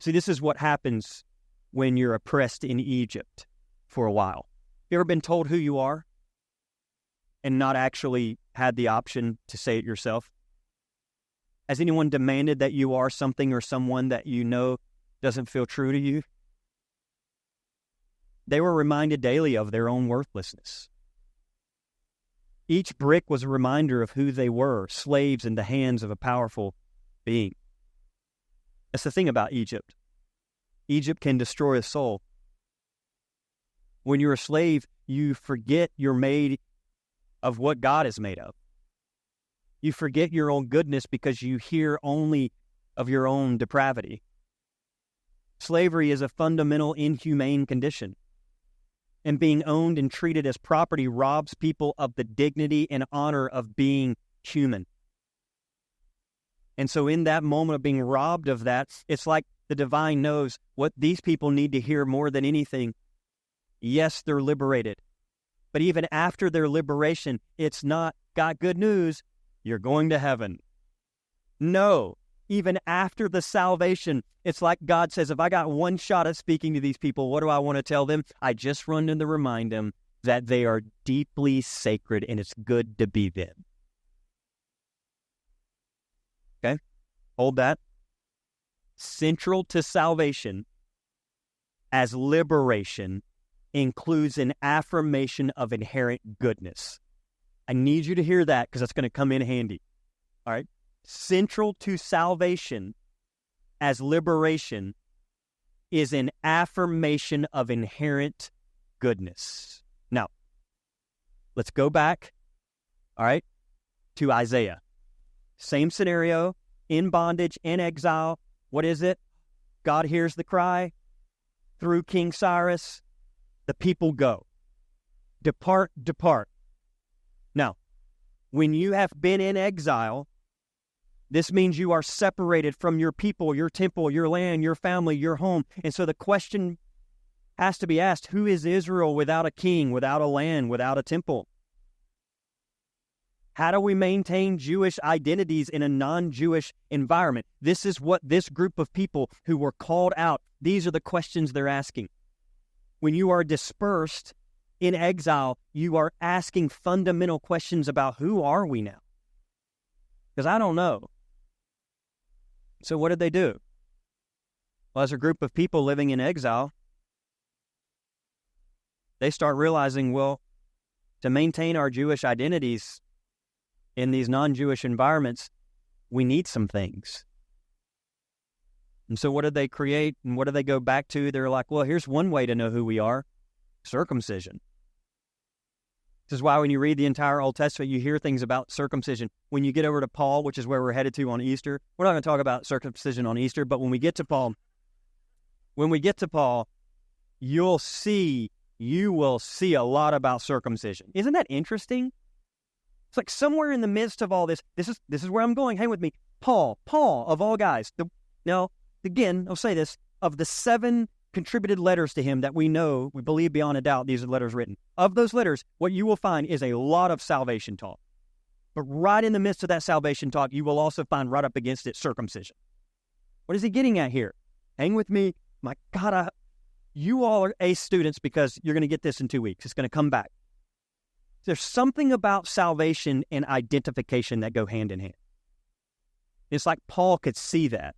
See, this is what happens when you're oppressed in Egypt for a while. You ever been told who you are and not actually had the option to say it yourself? Has anyone demanded that you are something or someone that you know doesn't feel true to you? They were reminded daily of their own worthlessness. Each brick was a reminder of who they were, slaves in the hands of a powerful being. That's the thing about Egypt. Egypt can destroy a soul. When you're a slave, you forget you're made of what God is made of. You forget your own goodness because you hear only of your own depravity. Slavery is a fundamental inhumane condition, and being owned and treated as property robs people of the dignity and honor of being human. And so in that moment of being robbed of that, it's like the divine knows what these people need to hear more than anything. Yes, they're liberated. But even after their liberation, it's not, got good news, you're going to heaven. No, even after the salvation, it's like God says, if I got one shot at speaking to these people, what do I want to tell them? I just run in to remind them that they are deeply sacred and it's good to be them. Okay? Hold that. Central to salvation as liberation includes an affirmation of inherent goodness. I need you to hear that because that's going to come in handy. All right? Central to salvation as liberation is an affirmation of inherent goodness. Now, let's go back, all right, to Isaiah. Same scenario, in bondage, in exile. What is it? God hears the cry through King Cyrus. The people go. Depart, depart. Now, when you have been in exile, this means you are separated from your people, your temple, your land, your family, your home. And so the question has to be asked, who is Israel without a king, without a land, without a temple? How do we maintain Jewish identities in a non-Jewish environment? This is what this group of people who were called out, these are the questions they're asking. When you are dispersed in exile, you are asking fundamental questions about who are we now? Because I don't know. So what did they do? Well, as a group of people living in exile, they start realizing, well, to maintain our Jewish identities in these non-Jewish environments, we need some things. And so what did they create and what did they go back to? They're like, well, here's one way to know who we are, circumcision. This is why when you read the entire Old Testament, you hear things about circumcision. When you get over to Paul, which is where we're headed to on Easter, we're not going to talk about circumcision on Easter, but when we get to Paul, you will see a lot about circumcision. Isn't that interesting? It's like somewhere in the midst of all this is where I'm going. Hang with me. Paul of all guys. Again, I'll say this, of the 7 contributed letters to him that we know, we believe beyond a doubt, these are letters written. Of those letters, what you will find is a lot of salvation talk. But right in the midst of that salvation talk, you will also find right up against it circumcision. What is he getting at here? Hang with me. My God, you all are A students because you're going to get this in 2 weeks. It's going to come back. There's something about salvation and identification that go hand in hand. It's like Paul could see that.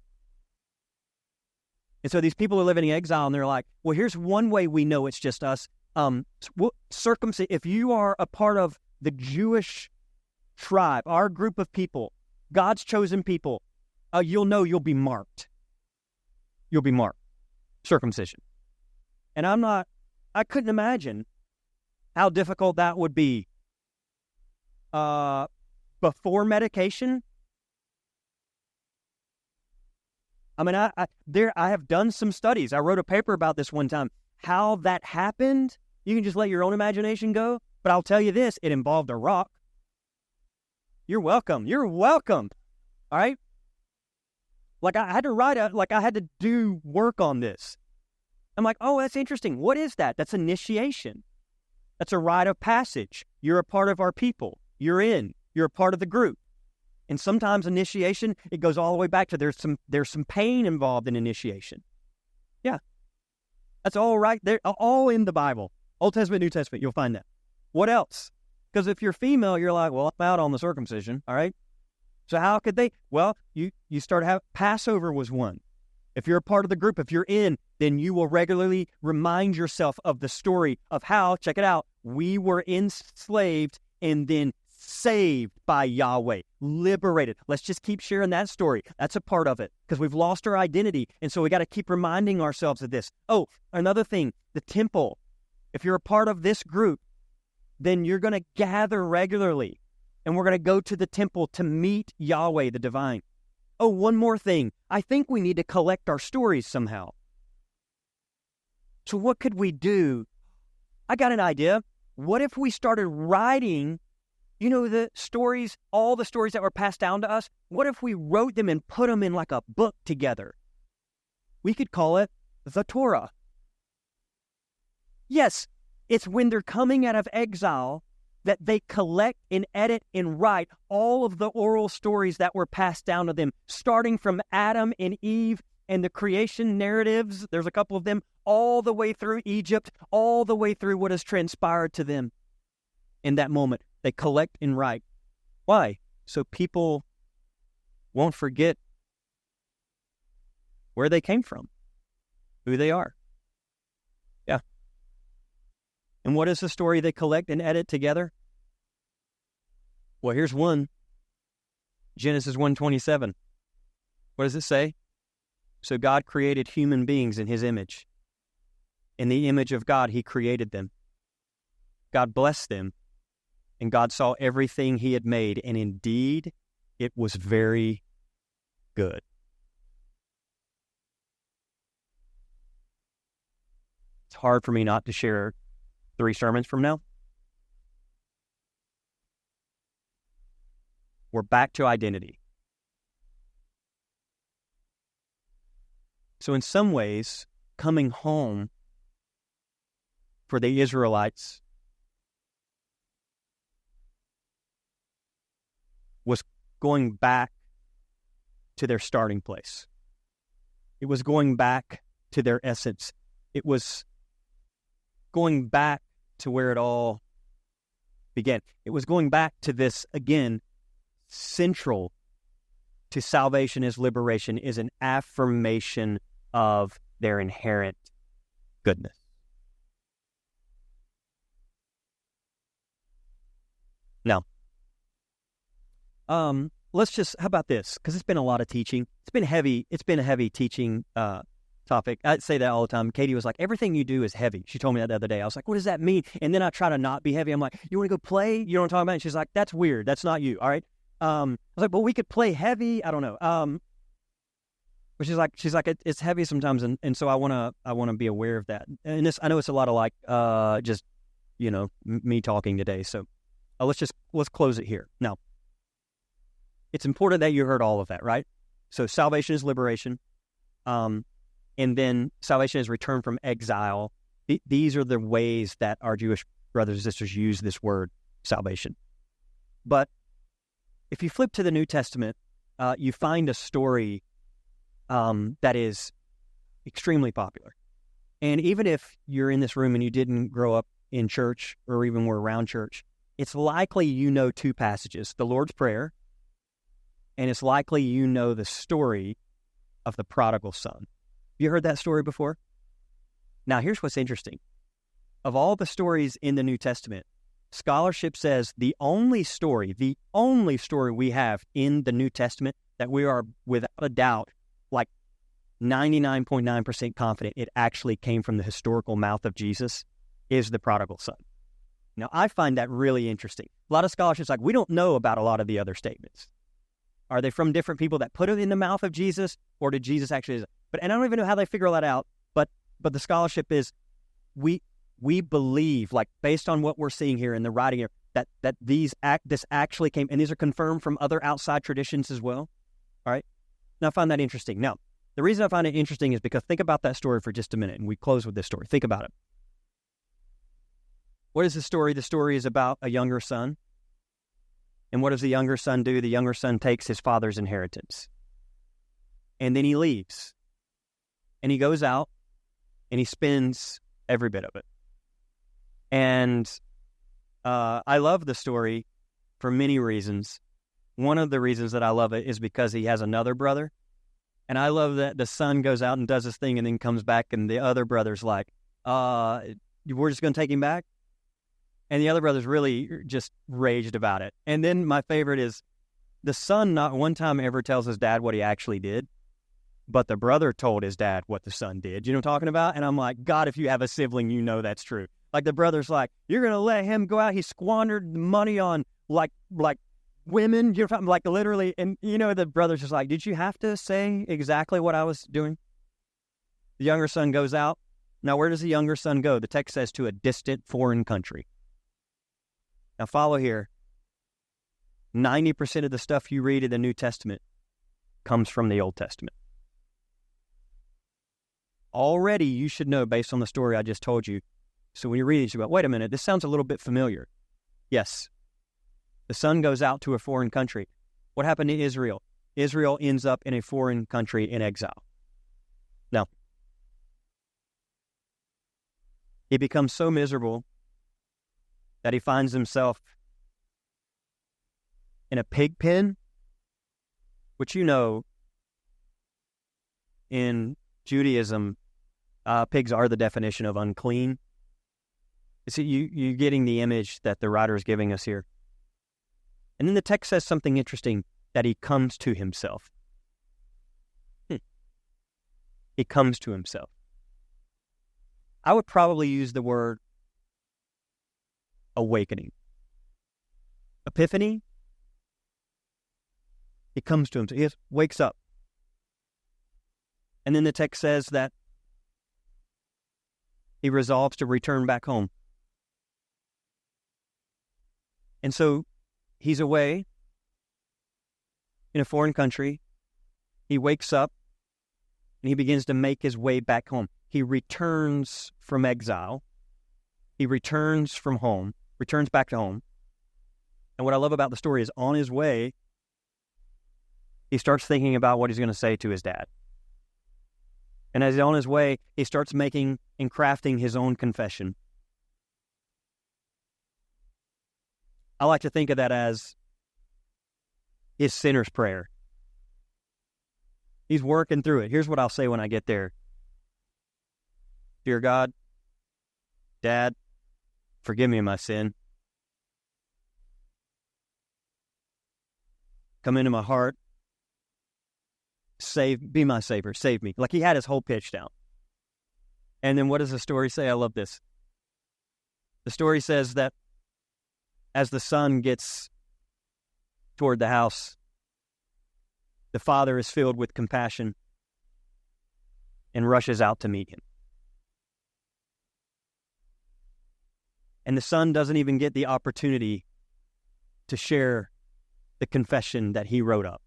And so these people are living in exile, and they're like, well, here's one way we know it's just us. Circumcision, if you are a part of the Jewish tribe, our group of people, God's chosen people, you'll know you'll be marked. You'll be marked. Circumcision. And I couldn't imagine how difficult that would be before medication I mean, I have done some studies. I wrote a paper about this one time. How that happened, you can just let your own imagination go. But I'll tell you this, it involved a rock. You're welcome. You're welcome. All right? Like I had to do work on this. I'm like, oh, that's interesting. What is that? That's initiation. That's a rite of passage. You're a part of our people. You're a part of the group. And sometimes initiation, it goes all the way back to there's some pain involved in initiation. Yeah. That's all right there, all in the Bible. Old Testament, New Testament, you'll find that. What else? Because if you're female, you're like, well, I'm out on the circumcision, all right? So how could they? Well, you start having, Passover was one. If you're a part of the group, if you're in, then you will regularly remind yourself of the story of how, check it out, we were enslaved and then saved by Yahweh, liberated. Let's just keep sharing that story. That's a part of it because we've lost our identity. And so we got to keep reminding ourselves of this. Oh, another thing, the temple. If you're a part of this group, then you're going to gather regularly and we're going to go to the temple to meet Yahweh, the divine. Oh, one more thing. I think we need to collect our stories somehow. So what could we do? I got an idea. What if we started writing, the stories, all the stories that were passed down to us? What if we wrote them and put them in like a book together? We could call it the Torah. Yes, it's when they're coming out of exile that they collect and edit and write all of the oral stories that were passed down to them, starting from Adam and Eve and the creation narratives. There's a couple of them all the way through Egypt, all the way through what has transpired to them in that moment. They collect and write. Why? So people won't forget where they came from, who they are. Yeah. And what is the story they collect and edit together? Well, here's one. Genesis 1:27. What does it say? So God created human beings in his image. In the image of God, he created them. God blessed them, and God saw everything he had made, and indeed, it was very good. It's hard for me not to share 3 sermons from now. We're back to identity. So in some ways, coming home for the Israelites was going back to their starting place. It was going back to their essence. It was going back to where it all began. It was going back to this, again, central to salvation is liberation, is an affirmation of their inherent goodness. Now, let's just, how about this? Because it's been a lot of teaching. It's been a heavy teaching topic. I say that all the time. Katie was like, everything you do is heavy. She told me that the other day. I was like, what does that mean? And then I try to not be heavy. I'm like, you want to go play? You know what I'm talking about? And she's like, that's weird. That's not you. All right. I was like, well, we could play heavy. I don't know. But she's like, it's heavy sometimes. And so I want to be aware of that. And I know it's a lot of like, just, me talking today. So let's close it here. Now, it's important that you heard all of that, right? So salvation is liberation. And then salvation is return from exile. These are the ways that our Jewish brothers and sisters use this word, salvation. But if you flip to the New Testament, you find a story that is extremely popular. And even if you're in this room and you didn't grow up in church or even were around church, it's likely you know 2 passages, the Lord's Prayer, and it's likely you know the story of the Prodigal Son. You heard that story before? Now, here's what's interesting. Of all the stories in the New Testament, scholarship says the only story we have in the New Testament that we are without a doubt, like 99.9% confident it actually came from the historical mouth of Jesus, is the Prodigal Son. Now, I find that really interesting. A lot of scholarships like, we don't know about a lot of the other statements. Are they from different people that put it in the mouth of Jesus, or did Jesus actually? And I don't even know how they figure that out. But the scholarship is, we believe, like based on what we're seeing here in the writing here, that this actually came, and these are confirmed from other outside traditions as well. All right. Now I find that interesting. Now, the reason I find it interesting is because think about that story for just a minute, and we close with this story. Think about it. What is the story? The story is about a younger son. And what does the younger son do? The younger son takes his father's inheritance. And then he leaves. And he goes out and he spends every bit of it. And I love the story for many reasons. One of the reasons that I love it is because he has another brother. And I love that the son goes out and does his thing and then comes back, and the other brother's like, we're just going to take him back? And the other brother's really just raged about it. And then my favorite is the son not one time ever tells his dad what he actually did, but the brother told his dad what the son did. You know what I'm talking about? And I'm like, God, if you have a sibling, you know that's true. Like the brother's like, you're going to let him go out? He squandered money on like women. You're like literally. And the brother's just like, did you have to say exactly what I was doing? The younger son goes out. Now, where does the younger son go? The text says to a distant foreign country. Now follow here. 90% of the stuff you read in the New Testament comes from the Old Testament. Already you should know based on the story I just told you. So when you read it, you go, wait a minute, this sounds a little bit familiar. Yes. The son goes out to a foreign country. What happened to Israel? Israel ends up in a foreign country in exile. Now, he becomes so miserable that he finds himself in a pig pen, which in Judaism, pigs are the definition of unclean. See, you're getting the image that the writer is giving us here. And then the text says something interesting, that he comes to himself. He comes to himself. I would probably use the word awakening. Epiphany. He comes to himself. He wakes up. And then the text says that he resolves to return back home. And so he's away in a foreign country. He wakes up and he begins to make his way back home. He returns from exile. He returns from home, returns back to home. And what I love about the story is on his way, he starts thinking about what he's going to say to his dad. And as he's on his way, he starts making and crafting his own confession. I like to think of that as his sinner's prayer. He's working through it. Here's what I'll say when I get there. Dear God, Dad, forgive me of my sin. Come into my heart. Be my Savior. Save me. Like he had his whole pitch down. And then what does the story say? I love this. The story says that as the son gets toward the house, the father is filled with compassion and rushes out to meet him. And the son doesn't even get the opportunity to share the confession that he wrote up,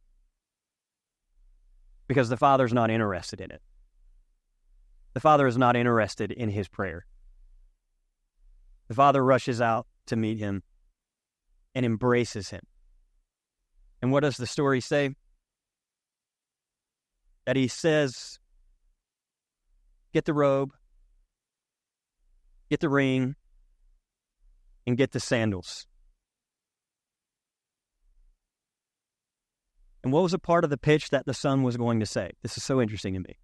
because the father's not interested in it. The father is not interested in his prayer. The father rushes out to meet him and embraces him. And what does the story say? That he says, get the robe, get the ring, and get the sandals. And what was a part of the pitch that the son was going to say? This is so interesting to me.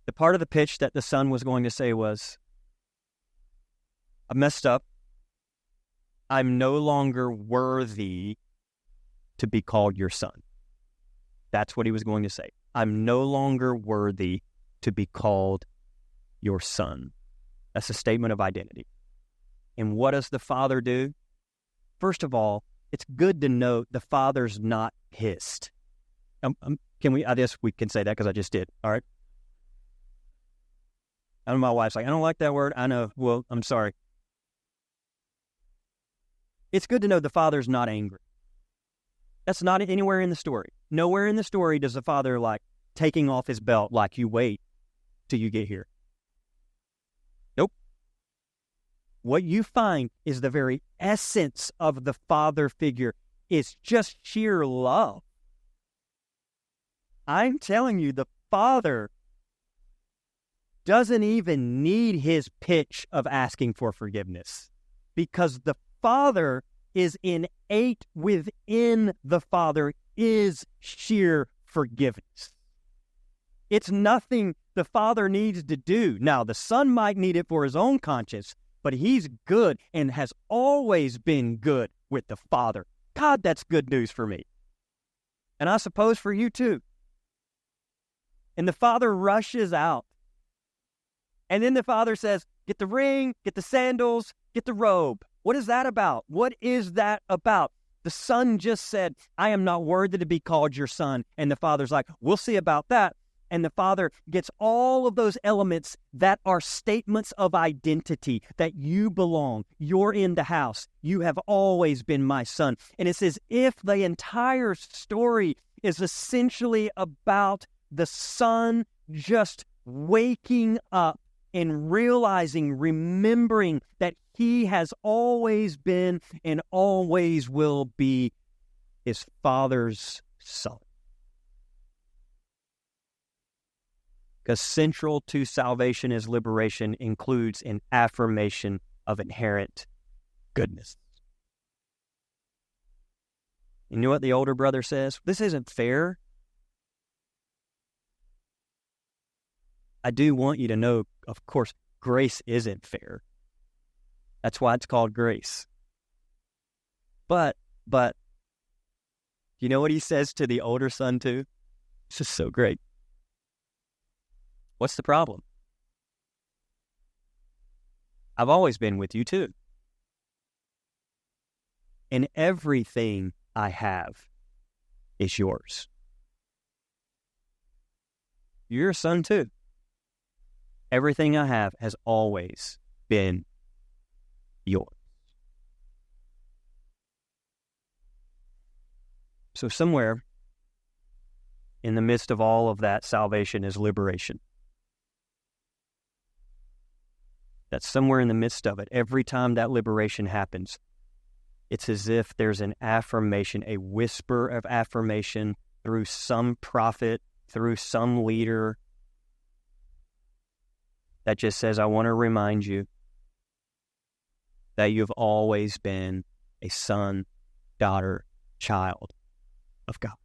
The part of the pitch that the son was going to say was, I messed up. I'm no longer worthy to be called your son. That's what he was going to say. I'm no longer worthy to be called your son. That's a statement of identity. And what does the father do? First of all, it's good to note the Father's not pissed. I guess we can say that because I just did. All right. I know my wife's like, I don't like that word. I know. Well, I'm sorry. It's good to know the Father's not angry. That's not anywhere in the story. Nowhere in the story does the Father like taking off his belt like you wait till you get here. Nope. What you find is the very essence of the Father figure is just sheer love. I'm telling you, the Father doesn't even need his pitch of asking for forgiveness because the Father is innate within the Father is sheer forgiveness. It's nothing the Father needs to do. Now, the Son might need it for his own conscience, but he's good and has always been good with the Father. God, that's good news for me. And I suppose for you too. And the Father rushes out. And then the Father says, get the ring, get the sandals, get the robe. What is that about? What is that about? The Son just said, I am not worthy to be called your son. And the Father's like, we'll see about that. And the Father gets all of those elements that are statements of identity, that you belong, you're in the house, you have always been my son. And it's as if the entire story is essentially about the Son just waking up and realizing, remembering that he has always been and always will be his Father's son. Because central to salvation as liberation includes an affirmation of inherent goodness. You know what the older brother says? This isn't fair. I do want you to know, of course, grace isn't fair. That's why it's called grace. But, you know what he says to the older son too? This is so great. What's the problem? I've always been with you too. And everything I have is yours. You're a son too. Everything I have has always been yours. So somewhere in the midst of all of that, salvation is liberation. That somewhere in the midst of it, every time that liberation happens, it's as if there's an affirmation, a whisper of affirmation through some prophet, through some leader, that just says, I want to remind you that you've always been a son, daughter, child of God.